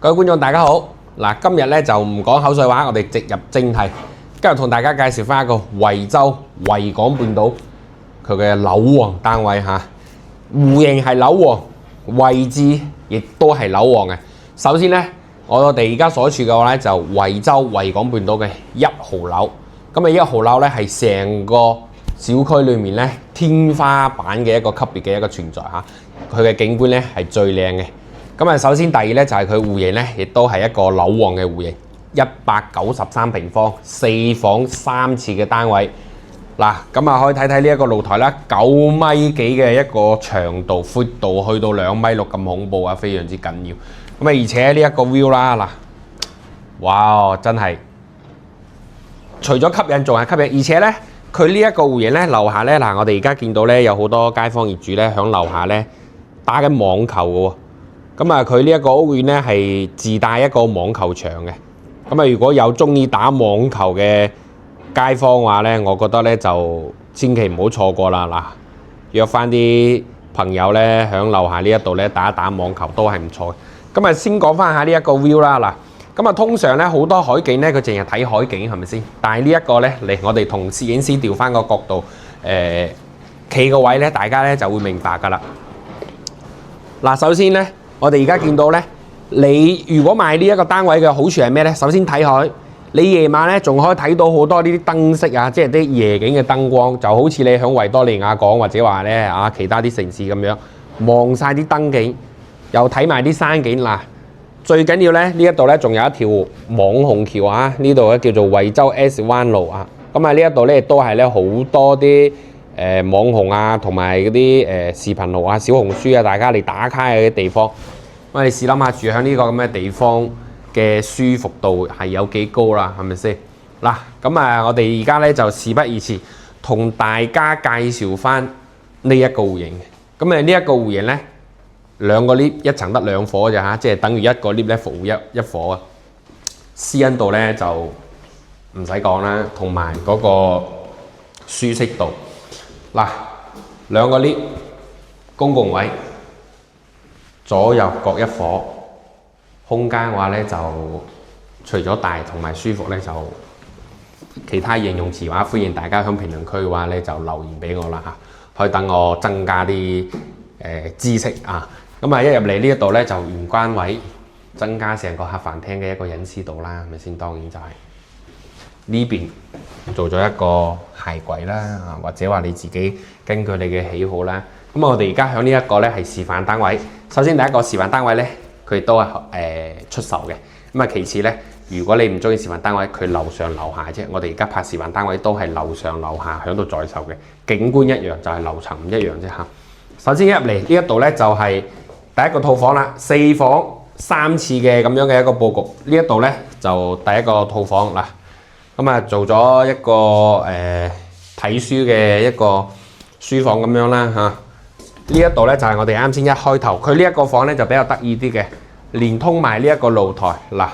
各位觀眾大家好，嗱今日咧就唔講口水話，我哋直入正題。今日同大家介紹翻一個惠州維港半島佢嘅樓王單位嚇，戶型係樓王，位置亦都係樓王嘅。首先咧，我哋而家所處嘅話咧就惠州維港半島嘅1號樓。咁啊1號樓咧係成個小區裏面咧天花板嘅一個級別嘅一個存在嚇，佢嘅景觀咧係最靚嘅。咁啊，首先第二咧就係佢戶型咧，亦都係一個樓王嘅戶型，193平方，4房3廁嘅單位。嗱，咁啊可以睇睇呢一個露台啦，9米幾嘅一個長度，闊度去到2.6米咁恐怖啊，非常之緊要。咁啊，而且呢一個 view 啦，嗱，哇，真係除咗吸引，仲係吸引，而且咧佢呢一個戶型咧，樓下咧嗱，我哋而家見到咧有好多街坊業主咧響樓下咧打緊網球嘅喎。咁啊，佢呢一個屋苑咧係自帶一個網球場嘅。咁啊，如果有中意打網球嘅街坊嘅話咧，我覺得咧就千祈唔好錯過啦。嗱，約翻啲朋友咧喺樓下呢一度咧打一打網球都係唔錯嘅。咁啊，先講翻下呢一個 view 啦。嗱，咁啊通常咧好多海景咧佢淨係睇海景係咪先？但係呢一個咧嚟，我哋同攝影師調翻個角度，企個位咧，大家咧就會明白㗎啦。嗱，首先咧。我哋而家見到咧，你如果買呢一個單位嘅好處係咩咧？首先睇海，你夜晚咧仲可以睇到好多呢啲燈飾啊，即係啲夜景嘅燈光，就好似你喺維多利亞港或者話咧其他啲城市咁樣，望晒啲燈景，又睇埋啲山景嗱。最緊要咧呢一度咧仲有一條網紅橋啊，呢度咧叫做惠州 S 灣路啊。咁啊呢一度咧亦都係咧好多啲網紅啊，同埋嗰啲視頻號啊、小紅書啊，大家嚟打卡嘅地方。我哋試諗下住喺呢個咁嘅地方嘅舒服度係有幾高啦，係咪先？嗱，咁啊，我哋而家咧就事不宜遲，同大家介紹翻呢一個戶型嘅。咁啊，呢一個戶型咧，2個 lift， 一層得2伙咋嚇，即係等於1個 lift 咧服務一伙啊。私隱度咧就唔使講啦，同埋嗰個舒適度。嗱，2個 lift， 公共位。左右各1伙，空間嘅話咧就除咗大同埋舒服咧，就其他形容詞話，歡迎大家喺評論區嘅話咧就留言俾我啦嚇，可以等我增加啲知識啊。咁啊，一入嚟呢一度咧就玄關位，增加成個客飯廳嘅一個隱私度啦，係咪先？當然就係呢邊做咗一個鞋櫃啦，或者話你自己根據你嘅喜好啦。咁我哋而家喺呢一個咧係示範單位。首先第一個示範單位咧，佢都係出售嘅。咁啊，其次咧，如果你唔中意示範單位，佢樓上樓下啫。我哋而家拍示範單位都係樓上樓下喺度在售嘅，景觀一樣，就係樓層唔一樣啫嚇。首先一入嚟呢一度咧就係第一個套房啦，4房3廁嘅咁樣嘅一個佈局。呢一度咧就第一個套房啦。咁啊做咗一個睇書嘅一個書房咁樣啦嚇。呢一度咧就係我哋啱先一開頭，佢呢一個房咧就比較得意啲嘅，連通埋呢一個露台嗱。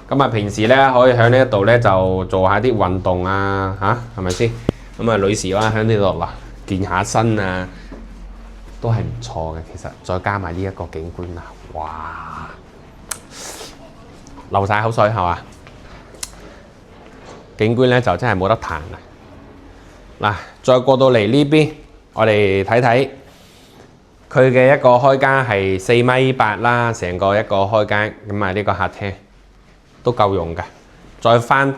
咁啊平時咧可以喺呢一度咧就做下啲運動啊嚇，係咪先？咁啊女士啦喺呢度嗱健下身啊，都係唔錯嘅。其實再加埋呢一個景觀啊，哇！流晒口水係嘛？景觀咧就真係冇得彈啊！嗱，再過到嚟呢邊，我哋睇睇。佢嘅一個開間係4.8米啦，成個一個開間咁啊，呢個客廳都夠用㗎。再翻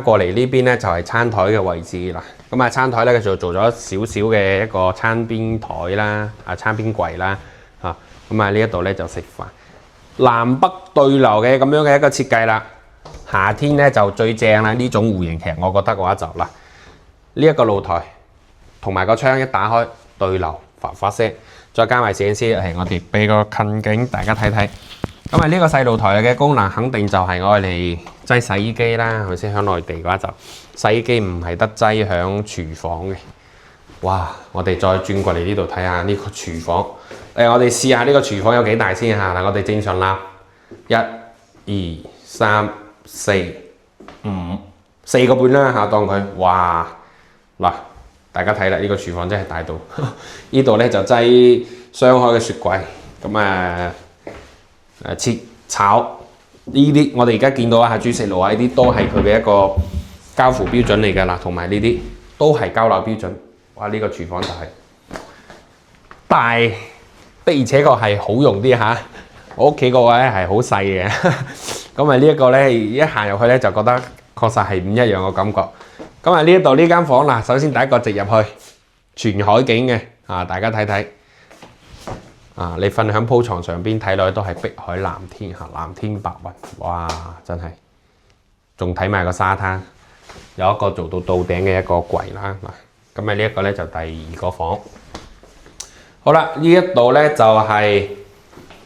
過嚟呢邊咧，就係餐台嘅位置啦。咁啊，餐台咧就做咗少少嘅一個餐邊台啦，餐邊櫃啦嚇。咁啊，呢一度咧就食飯，南北對流嘅咁樣嘅一個設計啦。夏天咧就最正啦，呢種戶型其實我覺得嘅話就嗱，呢一個露台同埋個窗一打開對流，發聲。再加埋攝影師嚟，我哋俾個近景大家睇睇。咁啊，呢個細露台嘅功能肯定就係愛嚟擠洗衣機啦，係咪先？喺內地嘅話就洗衣機唔係得擠響廚房嘅。哇！我哋再轉過嚟呢度睇下呢個廚房。我哋試下呢個廚房有幾大先嚇。嗱，我哋正常啦，1、2、3、4、5， 4個半啦嚇，當佢哇嗱。大家睇啦，呢個廚房真係大到，呢度咧就擠雙開嘅雪櫃，咁切炒呢啲我哋而家見到啊，煮食爐啊，呢啲都係佢嘅一個交付標準嚟㗎啦，同埋呢啲都係交樓標準。哇！呢、個廚房就係、大的而且確係好用啲嚇。我屋企個位係好細嘅，咁啊呢一個咧一行入去咧就覺得確實係唔一樣嘅感覺。咁啊呢一度呢間房嗱，首先第一個直入去，全海景嘅啊，大家睇睇啊，你瞓喺鋪床上邊睇落去都係碧海藍天嚇，藍天白雲，哇！真係仲睇埋個沙灘，有一個做到頂嘅一個櫃啦嗱。咁啊呢一個咧就第二個房。好啦，呢一度咧就係、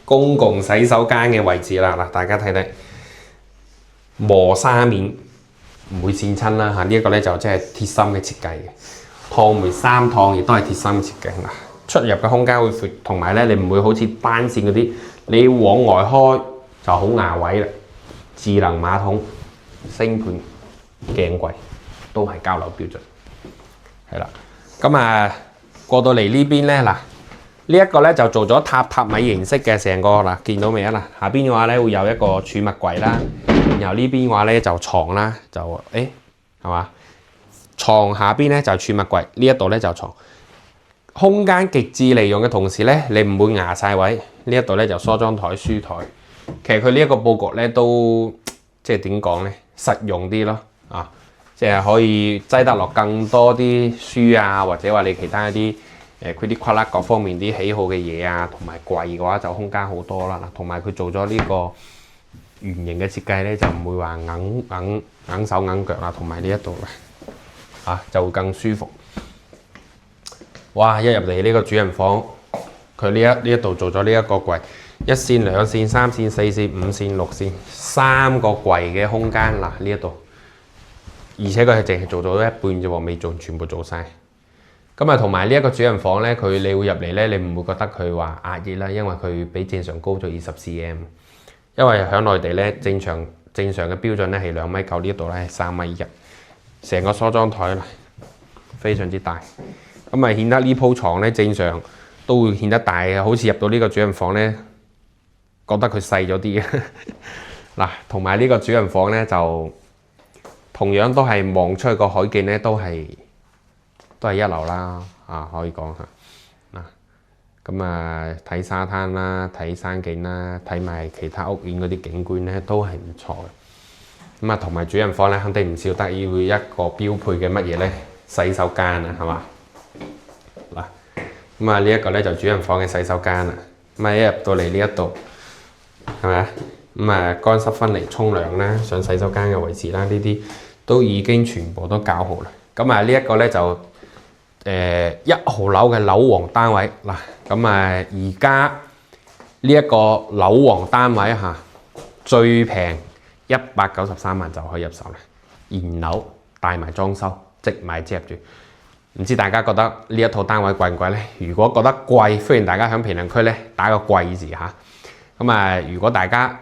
公共洗手間嘅位置啦，嗱，大家睇睇磨砂面唔會跣親啦嚇，呢一個咧就即係貼心嘅設計嘅，趟門3趟亦都係貼心設計嗱，出入嘅空間會闊，同埋咧你唔會好似單線嗰啲，你往外開就好牙位啦。智能馬桶、星盤、鏡櫃都係交樓標準，係啦。咁啊過到嚟呢邊咧嗱。呢一個咧就做咗榻米形式嘅成個嗱，見到未啊嗱？下邊嘅話咧會有一個儲物櫃啦，然後呢邊嘅話咧就床啦，就係嘛？床下邊咧就儲物櫃，呢一度咧就床，空間極致利用嘅同時咧，你唔會壓晒位。呢一度咧就梳妝台、書台，其實佢呢一個佈局咧都即係點講咧，實用啲咯啊，即係可以擠得落更多啲書啊，或者話你其他一啲。佢啲跨欄各方面啲喜好嘅嘢啊，同埋櫃嘅話就空間好多啦。同埋佢做咗呢個圓形嘅設計咧，就唔會話硬手硬腳啦。同埋呢一度咧，就會更舒服。哇！一入嚟呢個主人房，佢呢一度做咗呢一個櫃，1線、2線、3線、4線、5線、6線，3個櫃嘅空間嗱呢一度，而且佢係淨係做咗一半啫喎，未做全部做晒。咁啊，同埋呢一個主人房咧，你會入嚟咧，你唔會覺得佢話壓抑啦，因為佢比正常高咗20 cm。因為喺內地咧，正常嘅標準咧係2.9米，呢一度咧係3.1米。成個梳妝台啦，非常之大。咁啊，顯得呢鋪床咧正常都會顯得大嘅，好似入到呢個主人房咧，覺得佢細咗啲嘅。嗱，同埋呢個主人房咧就同樣都係望出去個海景咧，都係一流啦，可以講下嗱，咁啊睇沙灘啦，睇山景啦，睇埋其他屋苑嗰啲景觀咧，都係唔錯嘅。咁啊，同埋主人房咧，肯定唔少得要一個標配嘅乜嘢咧？洗手間啊，係嘛？嗱，咁啊呢一個咧就主人房嘅洗手間啦。咁啊一入到嚟呢一度，係咪啊？咁啊乾濕分離沖涼啦，上洗手間嘅位置啦，呢啲都已經全部都搞好啦。咁啊呢一個咧就1號樓嘅樓王單位嗱，咁啊而家呢一個樓王單位嚇最平193萬就可以入手啦，現樓帶埋裝修，即買即入住。唔知大家覺得呢一套單位貴唔貴咧？如果覺得貴，歡迎大家喺評論區咧打個貴字嚇。咁啊，如果大家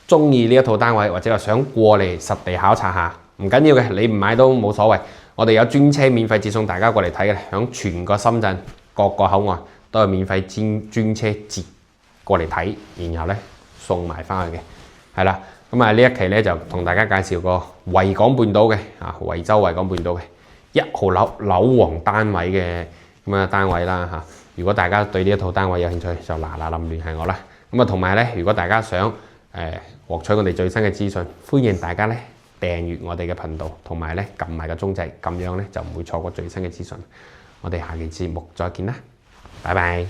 中意呢一套單位，或者話想過嚟實地考察下，唔緊要嘅，你唔買都冇所謂。我哋有專車免費接送大家過嚟睇嘅，響全個深圳各個口岸都係免費專車接過嚟睇，然後咧送埋翻去嘅，係啦。咁啊呢一期咧就同大家介紹個維港半島嘅惠州維港半島嘅1號樓樓王單位嘅咁嘅單位啦嚇。如果大家對呢一套單位有興趣，就嗱臨聯繫我啦。咁啊同埋咧，如果大家想獲取我哋最新嘅資訊，歡迎大家咧訂閱我哋嘅頻道，同埋咧撳埋個鐘掣，咁樣咧就唔會錯過最新嘅資訊。我哋下期節目再見啦，拜拜。